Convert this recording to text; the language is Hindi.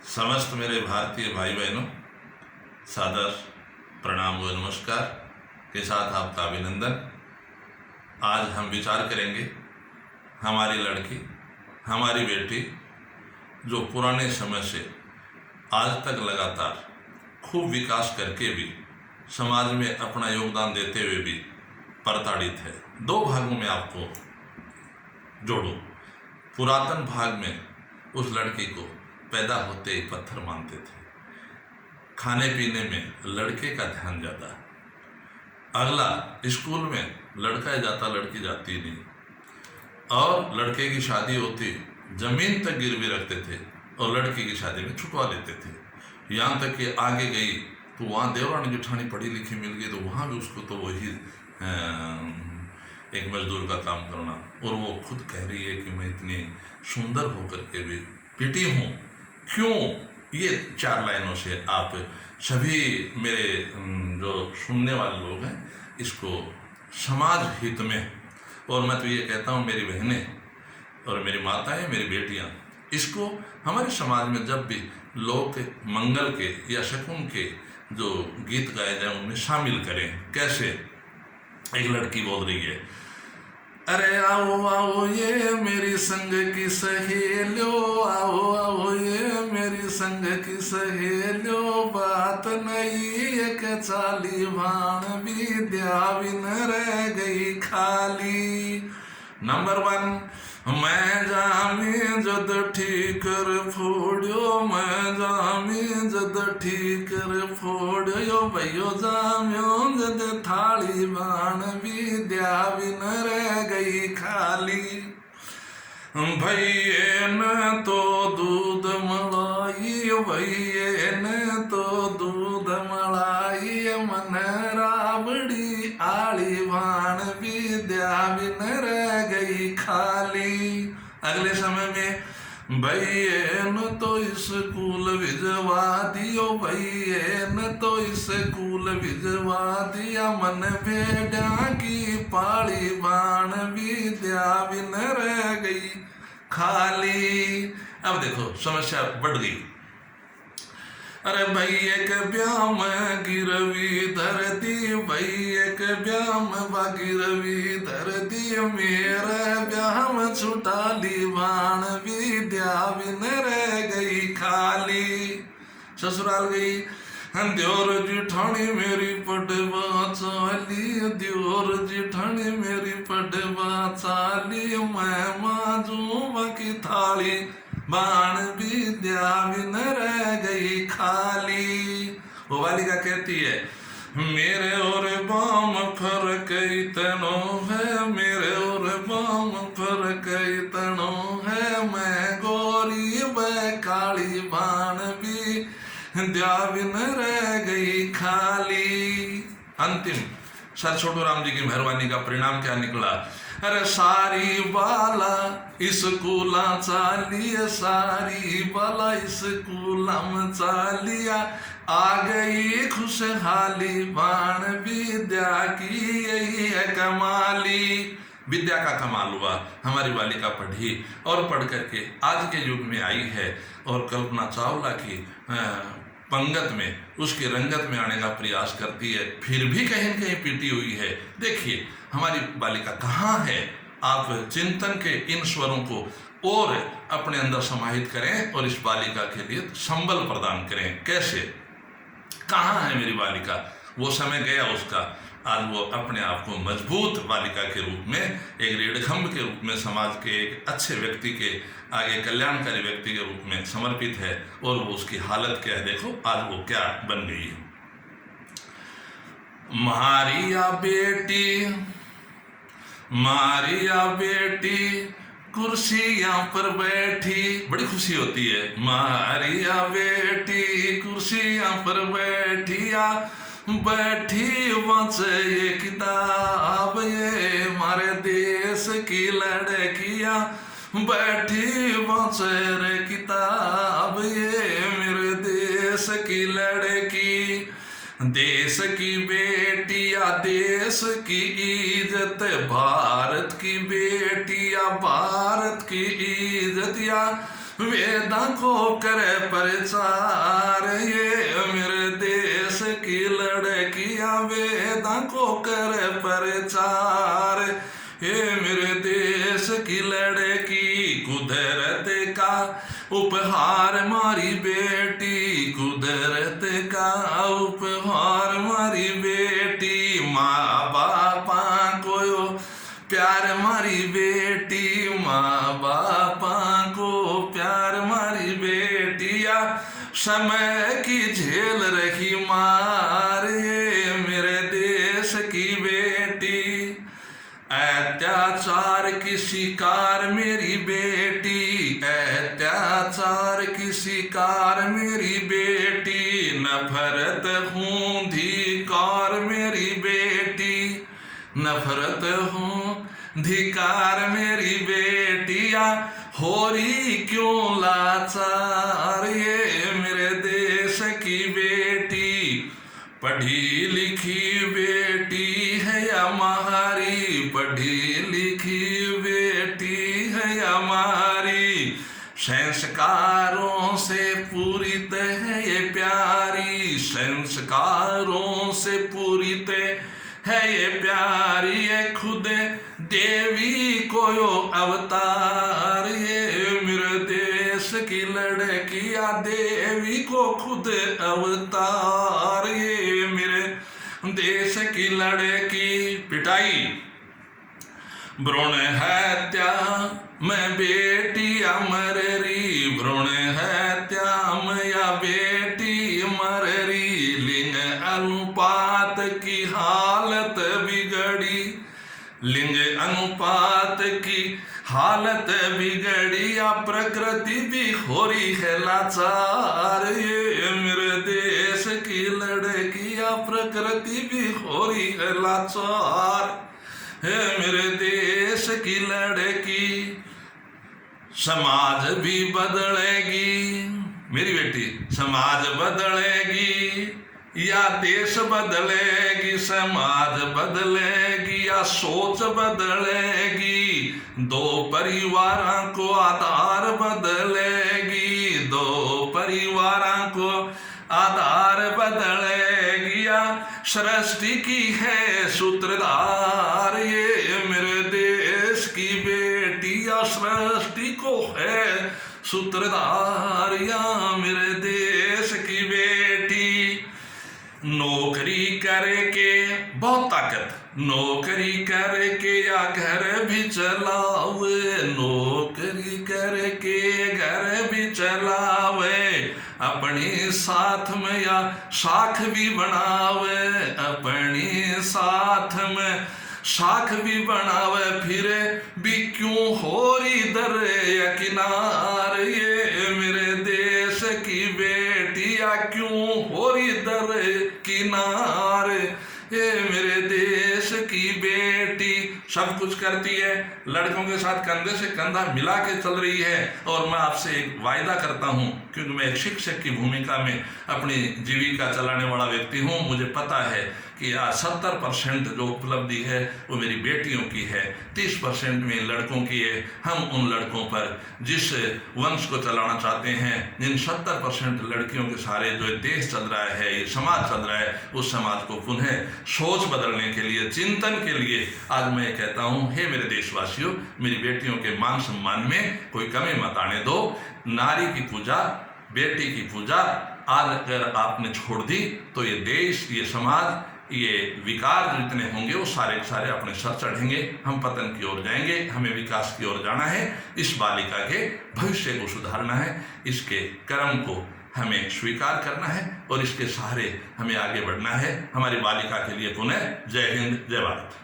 समस्त मेरे भारतीय भाई बहनों, सादर प्रणाम व नमस्कार के साथ आपका अभिनंदन। आज हम विचार करेंगे हमारी लड़की, हमारी बेटी जो पुराने समय से आज तक लगातार खूब विकास करके भी समाज में अपना योगदान देते हुए भी प्रताड़ित है। दो भागों में आपको जोड़ूं। पुरातन भाग में उस लड़की को पैदा होते ही पत्थर मानते थे। खाने पीने में लड़के का ध्यान ज़्यादा। अगला, स्कूल में लड़का जाता लड़की जाती नहीं, और लड़के की शादी होती जमीन तक गिरवी रखते थे और लड़की की शादी में छुटवा लेते थे। यहाँ तक कि आगे गई तो वहाँ देवरानी जेठानी पढ़ी लिखी मिल गई तो वहाँ भी उसको तो वही एक मजदूर का काम करना। और वो खुद कह रही है कि मैं इतनी सुंदर होकर के भी पिटी हूँ क्यों। ये 4 लाइनों से आप सभी मेरे जो सुनने वाले लोग हैं इसको समाज हित में, और मैं तो ये कहता हूँ मेरी बहनें और मेरी माताएं, मेरी बेटियाँ, इसको हमारे समाज में जब भी लोक मंगल के या शकुन के जो गीत गाए जाए उनमें शामिल करें। कैसे? एक लड़की बोल रही है, अरे आओ आओ ये मेरी संग की सहेलियों, आओ आओ ये मेरी संग की सहेलियों, बात नहीं एक चाली भाण विद्या बिन रह गई खाली। नंबर 1, मैं जामी जद ठीकर फोड़ियो, मैं जामी जद ठीकर फोड़ियो, भैयो जाम्यो जद थाली बाण विद्या बिन रह गई खाली। भैये न तो दूध मलाई, भैये न तो दूध मलाई, मन राबड़ी आली बाण विद्या बिन रह गई खाली। अगले समय में भैये न तो स्कूल भिजवा दियो, भैये न तो स्कूल भिजवा दिया, मन भेड़ा की पाली बाण विद्या बिन रह गई खाली। अब देखो समस्या बढ़ गई। अरे भैया के ब्याह में गिरवी धर दी, भैया के ब्याह में गिरवी धर दी, मेरे ब्याह में छुटाली बाण विद्या बिन रह गई खाली। ससुराल गई, द्योर जिठानी मेरी पटवा चाली, द्योर जिठानी मेरी पटवा चाली, मैं माजूबा की थाली बाण विद्या बिन रह गई खाली। वो बालिका कहती है, मेरे और बाम फर्क इतनो है, मेरे और बाम फर्क इतनो है, मैं गोरी व काली बाण विद्या बिन रह गई खाली। अंतिम सर छोटू राम जी की मेहरबानी का परिणाम क्या निकला? अरे सारी बाला स्कूला चालिया, सारी बाला स्कूला में चालिया, आ गई खुशहाली बाण विद्या की यही है कमाली। विद्या का कमाल हुआ। हमारी बालिका पढ़ी और पढ़ करके आज के युग में आई है और कल्पना चावला की पंगत में, उसकी रंगत में आने का प्रयास करती है, फिर भी कहीं न कहीं पीटी हुई है। देखिए हमारी बालिका कहाँ है। आप चिंतन के इन स्वरों को और अपने अंदर समाहित करें और इस बालिका के लिए संबल प्रदान करें। कैसे? कहाँ है मेरी बालिका? वो समय गया उसका। आज वो अपने आप को मजबूत बालिका के रूप में, एक रीढ़खंभ के रूप में समाज के एक अच्छे व्यक्ति के आगे, कल्याणकारी व्यक्ति के रूप में समर्पित है। और वो उसकी हालत क्या है देखो, आज वो क्या बन गई है। मारिया बेटी, मारिया बेटी कुर्सियां पर बैठी, बड़ी खुशी होती है। मारिया बेटी कुर्सियां पर बैठिया, बैठी बचे ये किताब ये हमारे देश की लड़कियां, बैठी बचे रे किताब ये मेरे देश की लड़की। देश की बेटिया देश की इज्जत, भारत की बेटिया भारत की इज्जत, या वेदा को करे प्रचार, ये मेरे देश की लड़कियां वेदा को करे प्रचार, ये मेरे देश की लड़की कुदरत का उपहार मारी बेटी, कुदरत का उपहार मारी बेटी, माँ बापा को प्यार मारी बेटी, माँ बापा को प्यार मारी बेटिया, समय की झेल रही मार, ये मेरे देश की बेटी, अत्याचार की शिकार मेरी बेटी, अत्याचार की शिकार मेरी बेटी, नफरत हूँ धिकार मेरी बेटी, नफरत हूँ धिकार मेरी बेटिया, हो रही क्यों लाचार, ये मेरे देश की बेटी, पढ़ी लिखी बेटी है हमारी, पढ़ी लिखी बेटी है हमारी, संस्कारों से पूरित है ये प्यारी, संस्कारों से पूरित है ये प्यारी, ये खुद देवी को यो अवतार, ये मेरे देश की लड़कियां देवी को खुद अवतार, ये मेरे देश की लड़की। पिटाई भ्रूण हत्या में बेटी अमर री, भ्रूण हत्या में या बेटी मर री, लिंग अनुपात की हालत बिगड़ी, लिंग अनुपात की हालत बिगड़ी, या प्रकृति भी हो रही है लाचार, ये मेरे देश की लड़की, या प्रकृति भी हो रही है लाचार, है मेरे देश की लड़की। समाज भी बदलेगी मेरी बेटी, समाज बदलेगी या देश बदलेगी, समाज बदलेगी या सोच बदलेगी, दो परिवारों को आधार बदलेगी, दो परिवारों को आधार बदलेगी, या सृष्टि की है सूत्रधार, ये मेरे देश की बेटी, या सृष्टि को है सूत्रधार, या मेरे देश की बेटी। नौकरी करके बहुत ताकत, नौकरी करके या घर भी चलावे, नौकरी करके घर भी चलावे, अपने साथ में या साख भी बनावे, अपने साथ में साख भी बनावे, फिर भी क्यों हो रही दरिया किनार, ये मेरे देश की बेटियां क्यों हो रही दरिया किनार, ये मेरे देश की बेटी सब कुछ करती है, लड़कों के साथ कंधे से कंधा मिला के चल रही है। और मैं आपसे एक वायदा करता हूँ, क्योंकि मैं एक शिक्षक की भूमिका में अपनी जीविका चलाने वाला व्यक्ति हूँ, मुझे पता है कि आज 70% जो उपलब्धि है वो मेरी बेटियों की है, 30% में लड़कों की है। हम उन लड़कों पर जिस वंश को चलाना चाहते हैं, जिन 70% लड़कियों के सारे जो देश चल रहा है, ये समाज चल रहा है, उस समाज को पुनः सोच बदलने के लिए, चिंतन के लिए आज मैं कहता हूँ, हे मेरे देशवासियों, मेरी बेटियों के मान सम्मान में कोई कमी मत आने दो। नारी की पूजा, बेटी की पूजा आज अगर आपने छोड़ दी तो ये देश, ये समाज, ये विकार जितने होंगे वो सारे के सारे अपने सर चढ़ेंगे, हम पतन की ओर जाएंगे। हमें विकास की ओर जाना है, इस बालिका के भविष्य को सुधारना है, इसके कर्म को हमें स्वीकार करना है और इसके सहारे हमें आगे बढ़ना है। हमारी बालिका के लिए पुनः जय हिंद, जय भारत।